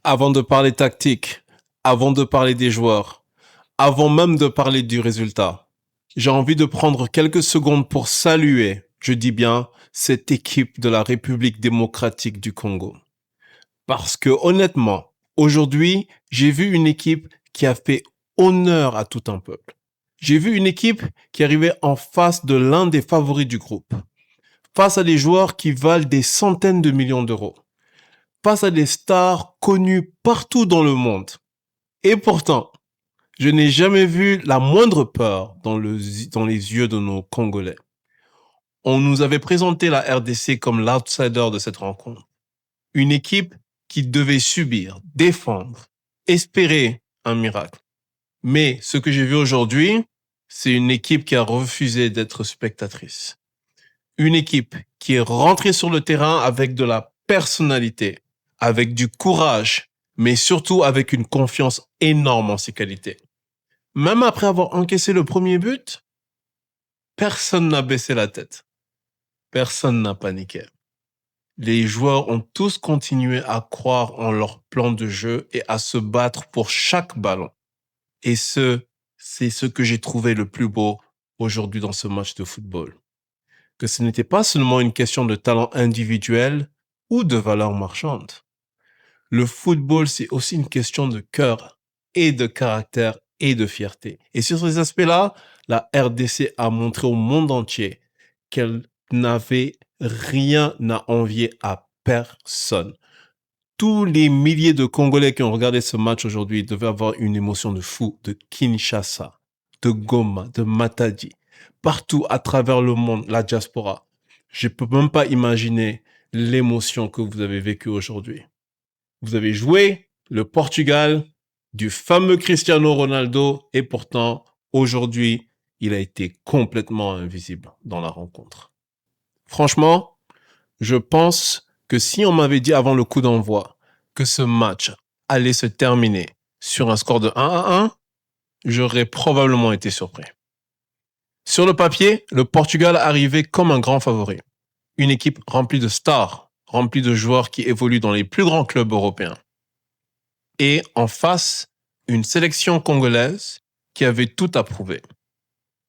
Avant de parler tactique, avant de parler des joueurs, avant même de parler du résultat, j'ai envie de prendre quelques secondes pour saluer, je dis bien, cette équipe de la République démocratique du Congo. Parce que honnêtement, aujourd'hui, j'ai vu une équipe qui a fait honneur à tout un peuple. J'ai vu une équipe qui arrivait en face de l'un des favoris du groupe, face à des joueurs qui valent des centaines de millions d'euros, face à des stars connues partout dans le monde. Et pourtant, je n'ai jamais vu la moindre peur dans les yeux de nos Congolais. On nous avait présenté la RDC comme l'outsider de cette rencontre. Une équipe qui devait subir, défendre, espérer un miracle. Mais ce que j'ai vu aujourd'hui, c'est une équipe qui a refusé d'être spectatrice. Une équipe qui est rentrée sur le terrain avec de la personnalité, avec du courage, mais surtout avec une confiance énorme en ses qualités. Même après avoir encaissé le premier but, personne n'a baissé la tête. Personne n'a paniqué. Les joueurs ont tous continué à croire en leur plan de jeu et à se battre pour chaque ballon. Et c'est ce que j'ai trouvé le plus beau aujourd'hui dans ce match de football. Que ce n'était pas seulement une question de talent individuel ou de valeur marchande. Le football, c'est aussi une question de cœur et de caractère et de fierté. Et sur ces aspects-là, la RDC a montré au monde entier qu'elle n'avait rien à envier à personne. Tous les milliers de Congolais qui ont regardé ce match aujourd'hui devaient avoir une émotion de fou, de Kinshasa, de Goma, de Matadi, partout à travers le monde, la diaspora. Je peux même pas imaginer l'émotion que vous avez vécue aujourd'hui. Vous avez joué le Portugal du fameux Cristiano Ronaldo et pourtant, aujourd'hui, il a été complètement invisible dans la rencontre. Franchement, je pense que si on m'avait dit avant le coup d'envoi que ce match allait se terminer sur un score de 1-1, j'aurais probablement été surpris. Sur le papier, le Portugal arrivait comme un grand favori. Une équipe remplie de stars, remplie de joueurs qui évoluent dans les plus grands clubs européens. Et en face, une sélection congolaise qui avait tout à prouver.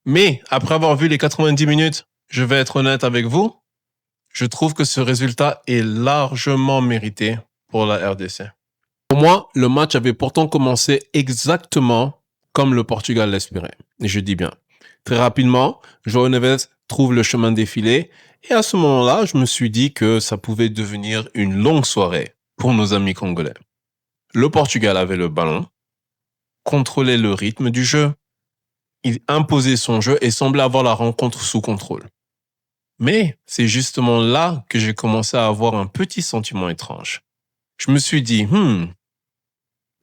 Mais après avoir vu les 90 minutes, je vais être honnête avec vous, je trouve que ce résultat est largement mérité pour la RDC. Pour moi, le match avait pourtant commencé exactement comme le Portugal l'espérait. Et je dis bien. Très rapidement, João Neves trouve le chemin défilé et à ce moment-là, je me suis dit que ça pouvait devenir une longue soirée pour nos amis congolais. Le Portugal avait le ballon, contrôlait le rythme du jeu, il imposait son jeu et semblait avoir la rencontre sous contrôle. Mais c'est justement là que j'ai commencé à avoir un petit sentiment étrange. Je me suis dit,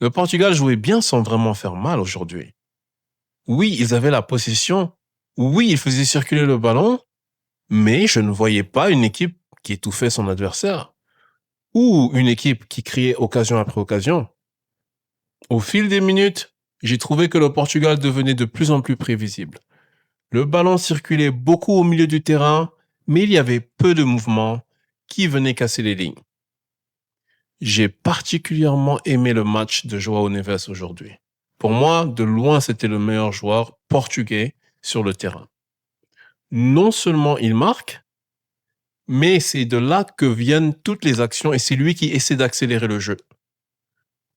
le Portugal jouait bien sans vraiment faire mal aujourd'hui. Oui, ils avaient la possession, oui, ils faisaient circuler le ballon, mais je ne voyais pas une équipe qui étouffait son adversaire ou une équipe qui criait occasion après occasion. Au fil des minutes, j'ai trouvé que le Portugal devenait de plus en plus prévisible. Le ballon circulait beaucoup au milieu du terrain, mais il y avait peu de mouvements qui venaient casser les lignes. J'ai particulièrement aimé le match de João Neves aujourd'hui. Pour moi, de loin, c'était le meilleur joueur portugais sur le terrain. Non seulement il marque, mais c'est de là que viennent toutes les actions et c'est lui qui essaie d'accélérer le jeu.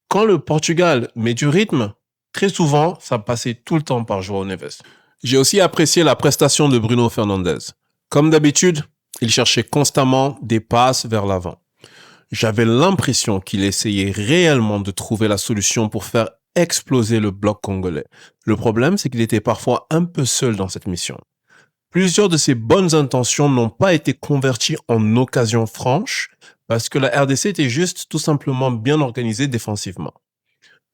Quand le Portugal met du rythme, très souvent, ça passait tout le temps par João Neves. J'ai aussi apprécié la prestation de Bruno Fernandes. Comme d'habitude, il cherchait constamment des passes vers l'avant. J'avais l'impression qu'il essayait réellement de trouver la solution pour faire exploser le bloc congolais. Le problème, c'est qu'il était parfois un peu seul dans cette mission. Plusieurs de ses bonnes intentions n'ont pas été converties en occasions franches parce que la RDC était juste tout simplement bien organisée défensivement.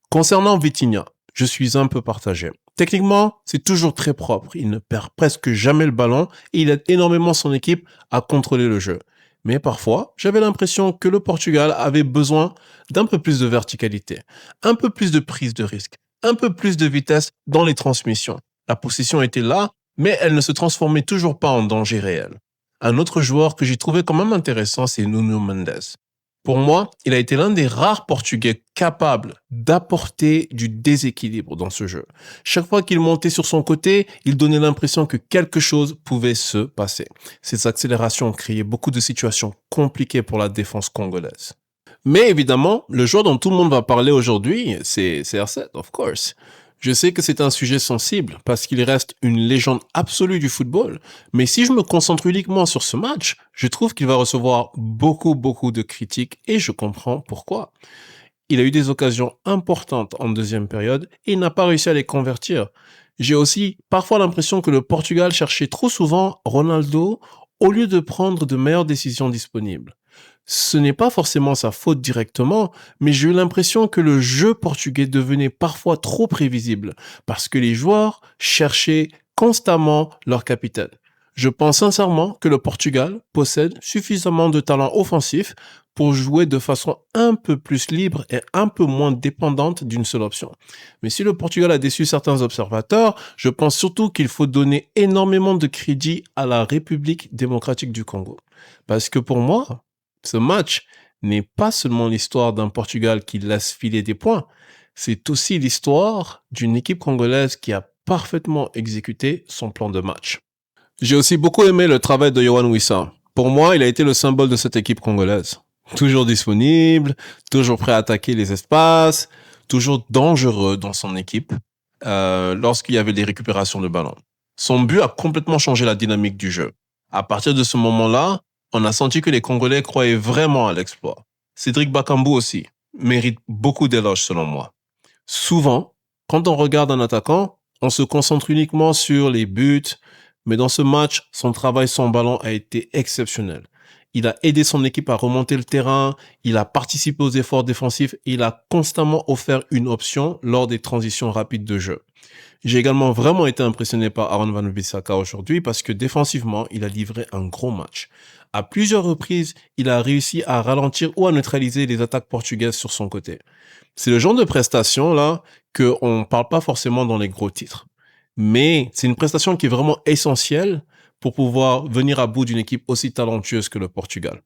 Concernant Vitinha, je suis un peu partagé. Techniquement, c'est toujours très propre. Il ne perd presque jamais le ballon et il aide énormément son équipe à contrôler le jeu. Mais parfois, j'avais l'impression que le Portugal avait besoin d'un peu plus de verticalité, un peu plus de prise de risque, un peu plus de vitesse dans les transmissions. La possession était là, mais elle ne se transformait toujours pas en danger réel. Un autre joueur que j'ai trouvé quand même intéressant, c'est Nuno Mendes. Pour moi, il a été l'un des rares Portugais capables d'apporter du déséquilibre dans ce jeu. Chaque fois qu'il montait sur son côté, il donnait l'impression que quelque chose pouvait se passer. Ces accélérations ont créé beaucoup de situations compliquées pour la défense congolaise. Mais évidemment, le joueur dont tout le monde va parler aujourd'hui, c'est CR7, of course. Je sais que c'est un sujet sensible parce qu'il reste une légende absolue du football, mais si je me concentre uniquement sur ce match, je trouve qu'il va recevoir beaucoup de critiques et je comprends pourquoi. Il a eu des occasions importantes en deuxième période et il n'a pas réussi à les convertir. J'ai aussi parfois l'impression que le Portugal cherchait trop souvent Ronaldo au lieu de prendre de meilleures décisions disponibles. Ce n'est pas forcément sa faute directement, mais j'ai eu l'impression que le jeu portugais devenait parfois trop prévisible parce que les joueurs cherchaient constamment leur capitaine. Je pense sincèrement que le Portugal possède suffisamment de talent offensif pour jouer de façon un peu plus libre et un peu moins dépendante d'une seule option. Mais si le Portugal a déçu certains observateurs, je pense surtout qu'il faut donner énormément de crédit à la République démocratique du Congo. Parce que pour moi, ce match n'est pas seulement l'histoire d'un Portugal qui laisse filer des points, c'est aussi l'histoire d'une équipe congolaise qui a parfaitement exécuté son plan de match. J'ai aussi beaucoup aimé le travail de Yohan Wissa. Pour moi, il a été le symbole de cette équipe congolaise. Toujours disponible, toujours prêt à attaquer les espaces, toujours dangereux dans son équipe lorsqu'il y avait des récupérations de ballon. Son but a complètement changé la dynamique du jeu. À partir de ce moment-là, on a senti que les Congolais croyaient vraiment à l'exploit. Cédric Bakambu aussi mérite beaucoup d'éloges selon moi. Souvent, quand on regarde un attaquant, on se concentre uniquement sur les buts, mais dans ce match, son travail sans ballon a été exceptionnel. Il a aidé son équipe à remonter le terrain, il a participé aux efforts défensifs et il a constamment offert une option lors des transitions rapides de jeu. J'ai également vraiment été impressionné par Aaron Wan-Bissaka aujourd'hui parce que défensivement, il a livré un gros match. À plusieurs reprises, il a réussi à ralentir ou à neutraliser les attaques portugaises sur son côté. C'est le genre de prestation là qu'on ne parle pas forcément dans les gros titres. Mais c'est une prestation qui est vraiment essentielle pour pouvoir venir à bout d'une équipe aussi talentueuse que le Portugal.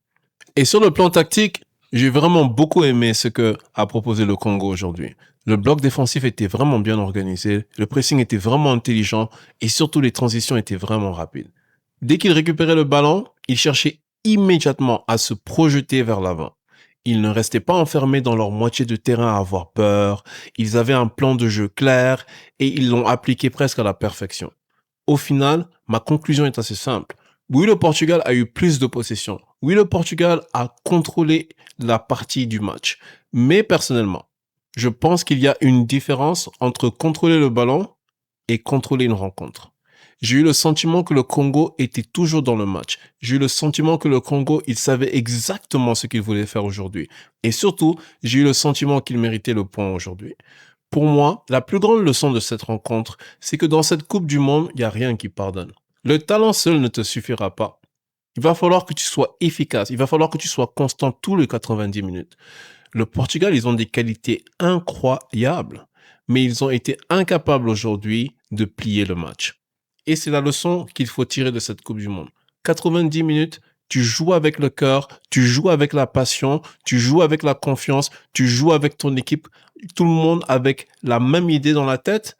Et sur le plan tactique, j'ai vraiment beaucoup aimé ce que a proposé le Congo aujourd'hui. Le bloc défensif était vraiment bien organisé, le pressing était vraiment intelligent et surtout les transitions étaient vraiment rapides. Dès qu'il récupérait le ballon, il cherchait immédiatement à se projeter vers l'avant. Ils ne restaient pas enfermés dans leur moitié de terrain à avoir peur, ils avaient un plan de jeu clair et ils l'ont appliqué presque à la perfection. Au final, ma conclusion est assez simple. Oui, le Portugal a eu plus de possession. Oui, le Portugal a contrôlé la partie du match. Mais personnellement, je pense qu'il y a une différence entre contrôler le ballon et contrôler une rencontre. J'ai eu le sentiment que le Congo était toujours dans le match. J'ai eu le sentiment que le Congo, il savait exactement ce qu'il voulait faire aujourd'hui. Et surtout, j'ai eu le sentiment qu'il méritait le point aujourd'hui. Pour moi, la plus grande leçon de cette rencontre, c'est que dans cette Coupe du Monde, il n'y a rien qui pardonne. Le talent seul ne te suffira pas. Il va falloir que tu sois efficace. Il va falloir que tu sois constant tous les 90 minutes. Le Portugal, ils ont des qualités incroyables, mais ils ont été incapables aujourd'hui de plier le match. Et c'est la leçon qu'il faut tirer de cette Coupe du Monde. 90 minutes, tu joues avec le cœur, tu joues avec la passion, tu joues avec la confiance, tu joues avec ton équipe, tout le monde avec la même idée dans la tête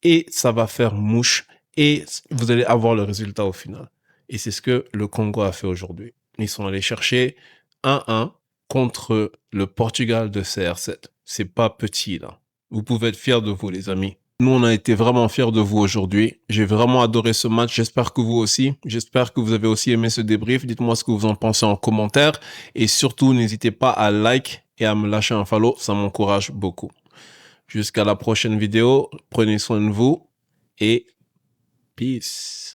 et ça va faire mouche et vous allez avoir le résultat au final. Et c'est ce que le Congo a fait aujourd'hui. Ils sont allés chercher 1-1 contre le Portugal de CR7. C'est pas petit là. Vous pouvez être fiers de vous les amis. Nous, on a été vraiment fiers de vous aujourd'hui. J'ai vraiment adoré ce match. J'espère que vous aussi. J'espère que vous avez aussi aimé ce débrief. Dites-moi ce que vous en pensez en commentaire. Et surtout, n'hésitez pas à like et à me lâcher un follow. Ça m'encourage beaucoup. Jusqu'à la prochaine vidéo. Prenez soin de vous et peace.